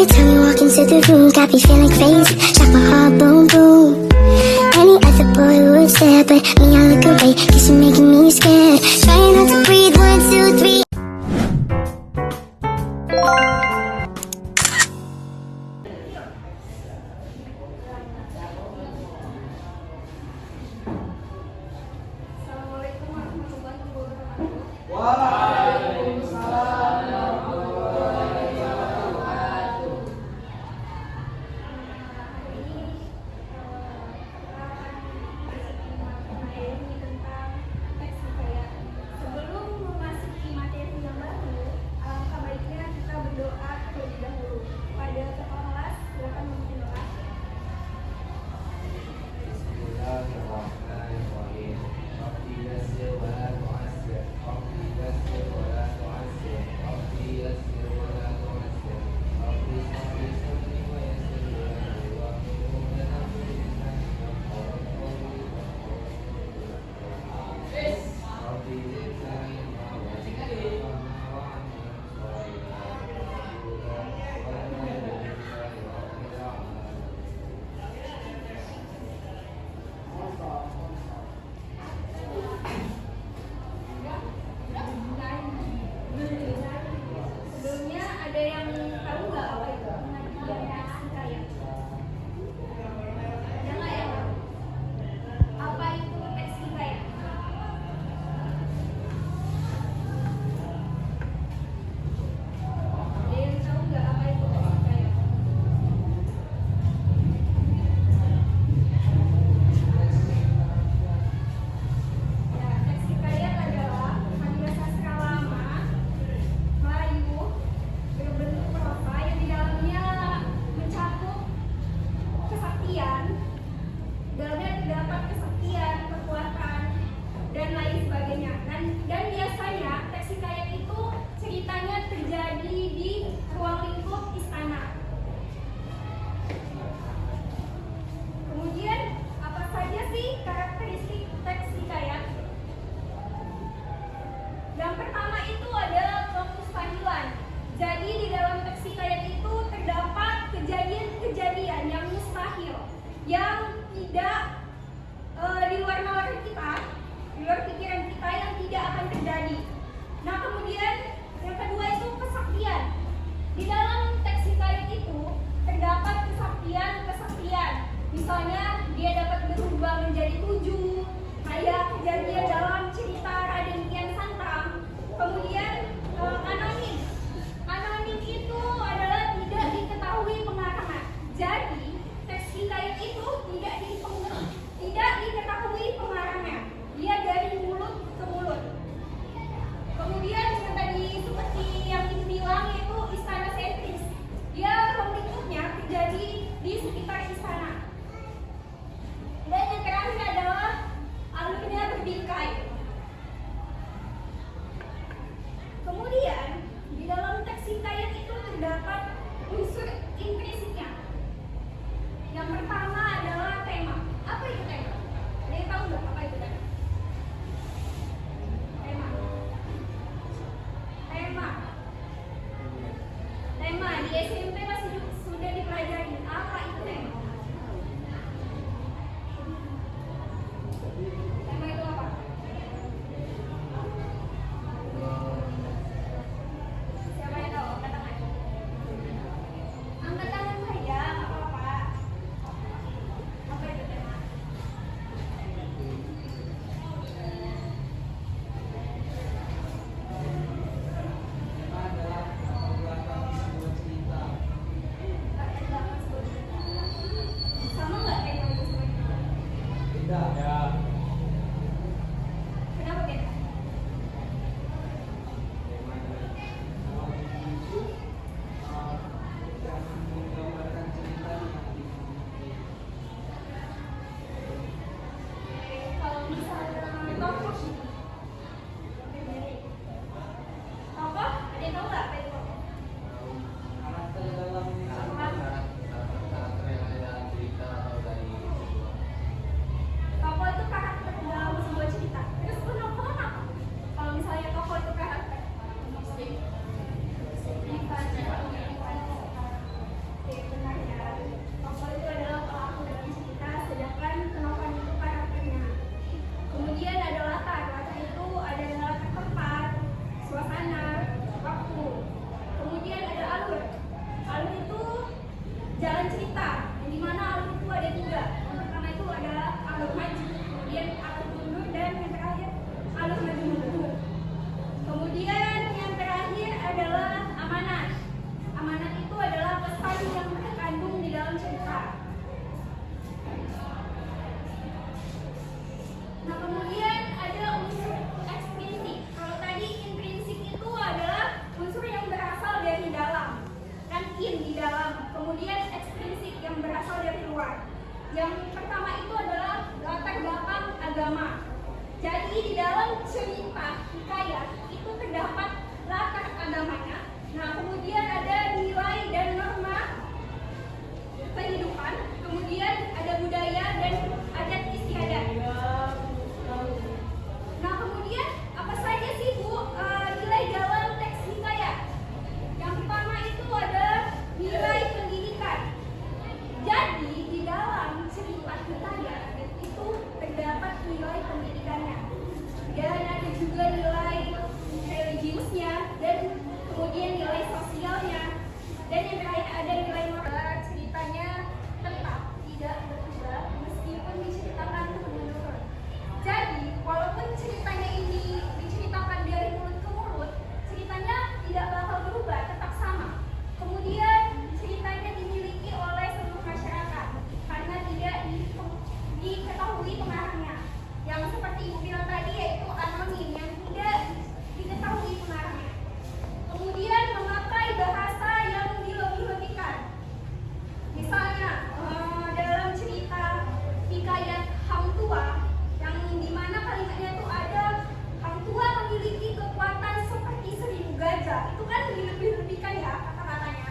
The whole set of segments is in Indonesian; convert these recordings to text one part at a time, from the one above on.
Every time you walk into the room, got me feeling crazy. Shock my heart, boom, boom. Any other boy would stare, but me, I look away, cause you're making me scared. Trying not to breathe, 1, 2, 3. Yang pertama itu adalah latar belakang agama. Jadi di dalam cerita hikayat itu terdapat latar agamanya. Nah, kemudian ada nilai dan norma kehidupan, kemudian ada budaya dan adat istiadat. Nah, kemudian apa saja sih Bu nilai dalam teks hikayat? Yang pertama itu ada nilai pendidikan. Jadi di dalam cerita hikayat itu terdapat nilai pendidikannya. Dan ada juga nilai religiusnya dan kemudian nilai sosialnya. Dan yang terakhir ada nilai moral. Ceritanya tetap tidak berubah meskipun diceritakan turun-menurun. Jadi walaupun ceritanya ini diceritakan dari mulut ke mulut, ceritanya tidak bakal berubah, tetap sama. Kemudian ceritanya dimiliki oleh seluruh masyarakat karena tidak diketahui pengarangnya. Yang seperti Ibu bilang tadi yaitu anonim yang tidak diketahui pengarangnya. Kemudian memakai bahasa yang dilebih-lebihkan. Misalnya dalam cerita hikayat Hang Tuah yang dimana kalimatnya itu ada Hang Tuah memiliki kekuatan seperti 1000 gajah. Itu kan dilebih-lebihkan ya kata-katanya.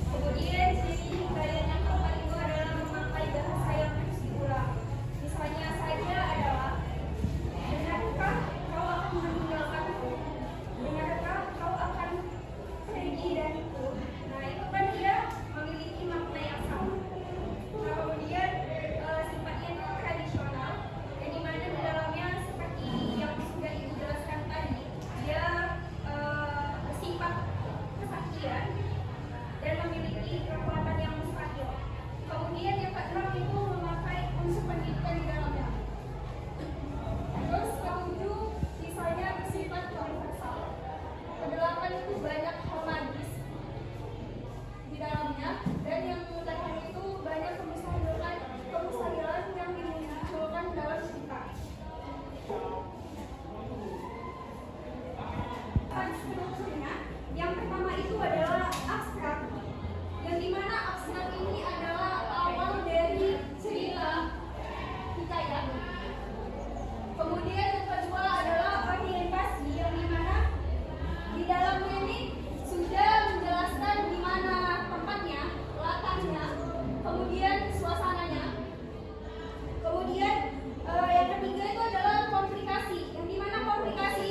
Kemudian ciri hikayat yang keempat itu adalah memakai bahasa yang terus diulang. Misalnya saja adalah, benarkah kau akan meninggalkanku? Benarkah kau akan pergi dariku? Nah, itu kan dia memiliki makna yang sama. Nah, kemudian sifatnya tradisional, yang dimana di dalamnya seperti yang sudah Ibu jelaskan tadi, dia bersifat kesaktian dan memiliki kekuatan yang mustahil. Kemudian yang keenam itu memakai unsur pendidikan di dalamnya. Terus ketujuh sisanya bersifat universal. Kedelapan itu banyak hal magis di dalamnya, dan yang terakhir itu banyak kemustahilan yang dimunculkan dalam cerita. Strukturnya, yang pertama itu adalah abstrak, yang dimana abstrak ini adalah awal dari cerita hikayat. Kemudian yang kedua adalah orientasi, yang dimana di dalamnya ini sudah menjelaskan di mana tempatnya, latarnya, kemudian suasananya. Kemudian yang ketiga itu adalah komplikasi, yang dimana komplikasi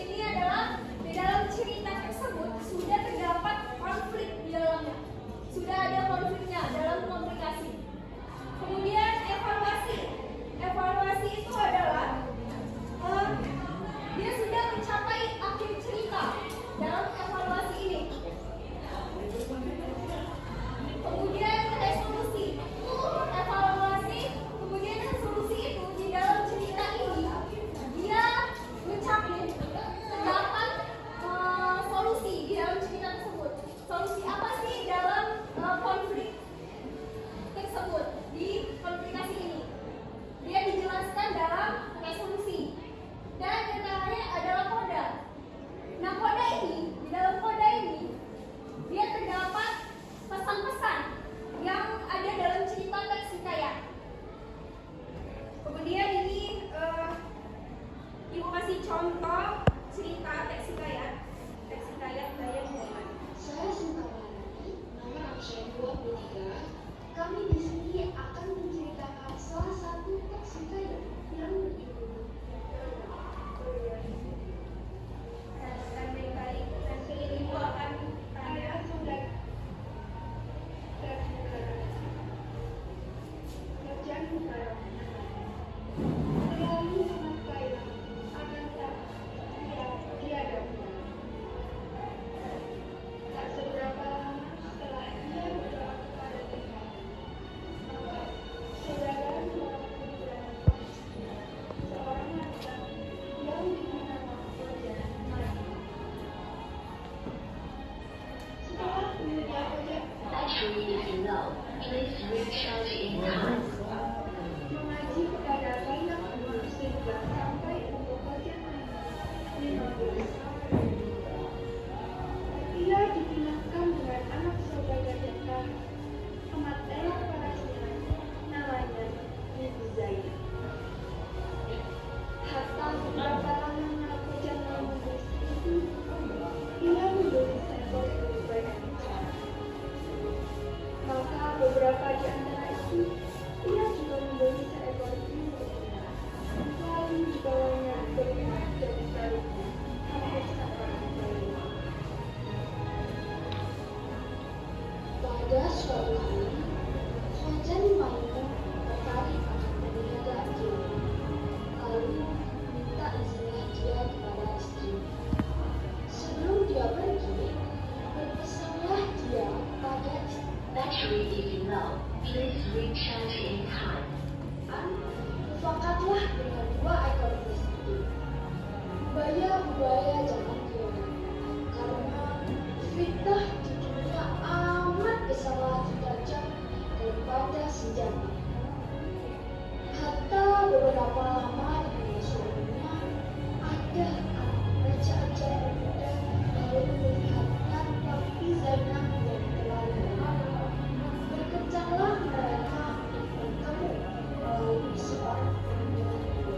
ini adalah di dalam cerita tersebut sudah terdapat konflik di dalamnya, sudah ada konfliknya dalam komplikasi. Kemudian evaluasi itu adalah dia sudah mencapai akhir cerita dalam evaluasi ini. Kemudian resolusi, evaluasi, kemudian resolusi itu di dalam cerita ini dia mencapai terdapat solusi di dalam cerita tersebut. Solusi apa sih dalam konflik tersebut di komplikasi ini? Dia dijelaskan dalam resolusi. Dan yang terakhir adalah koda. Nah, koda ini, di dalam koda ini dia terdapat pesan-pesan yang ada dalam cerita teks hikayat. Kemudian ini Ibu kasih contoh cerita teks hikayat Bayang Bulan. Saya Sintamani, nama absen 23. Kami di sini akan menceritakan salah satu teks hikayat yang berjudul Dan baik-baik, nanti Ibu akan tanya. Kerjaan negara melalui sangat baik akan tak tiada. Tak seberapa lama setelah ia berdoa kepada Tuhan, maka saudara melakukan seorang laki-laki yang diberi nama Ojek mati. Setelah kemudian Ojek mengaji kepada banyak guru sehingga sampai untuk Ojek mati 15. Ia dipindahkan dengan anak saudagar yang kaya, amat elok pada now. Please recharge in time. Mufakatlah dengan 2 ekor bus itu. Buaya jangan kira, karena fitnah di dunia amat besar derajat daripada senjata. Hatta beberapa lama di suaminya ada anak raja ajaib muda lalu melihatnya tapi Zainab yang terlalu lama. Berkencanglah mereka untuk bertemu melalui seorang panggilan dulu.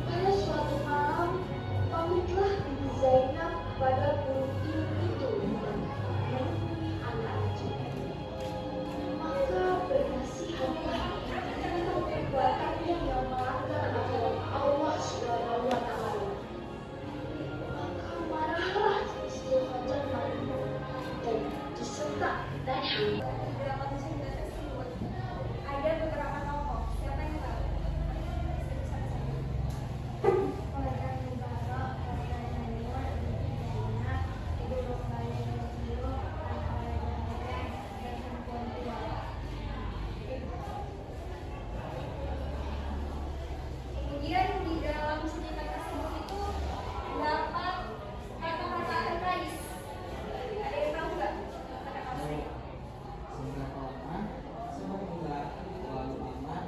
Pada suatu malam, pamitlah Bibi Zainab pada burung itu dan menemui anak raja. Maka bernasihatlah tentang perbuatannya yang melanggar aturan Allah Subhanahu wa Ta'ala. Maka marahlah istri Fajar Maryam dan disentak dan Beberapa cerita tersebut ada beberapa tokoh. Siapa yang tahu? Keluarga Mubarak, keluarga Naniwa, Zainab, Ibu Rukmani Rasio, anak Raja Merah, dan perempuan tua. Kemudian di dalam cerita tersebut itu terdapat kata-kata terkait. Ada yang tahu nggak kata-kata ini? Sehingga lama, semoga terlalu aman,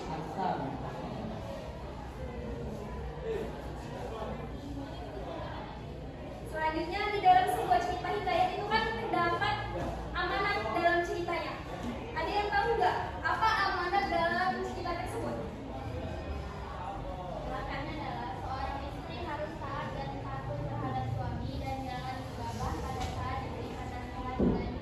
harta bertahun. Selanjutnya di dalam sebuah cerita hikayat itu kan terdapat amanat dalam ceritanya. Ada yang tahu nggak apa amanat dalam cerita tersebut? Makanya adalah seorang istri harus taat dan patuh terhadap suami dan jangan gegabah pada saat diberikan nasihat dengan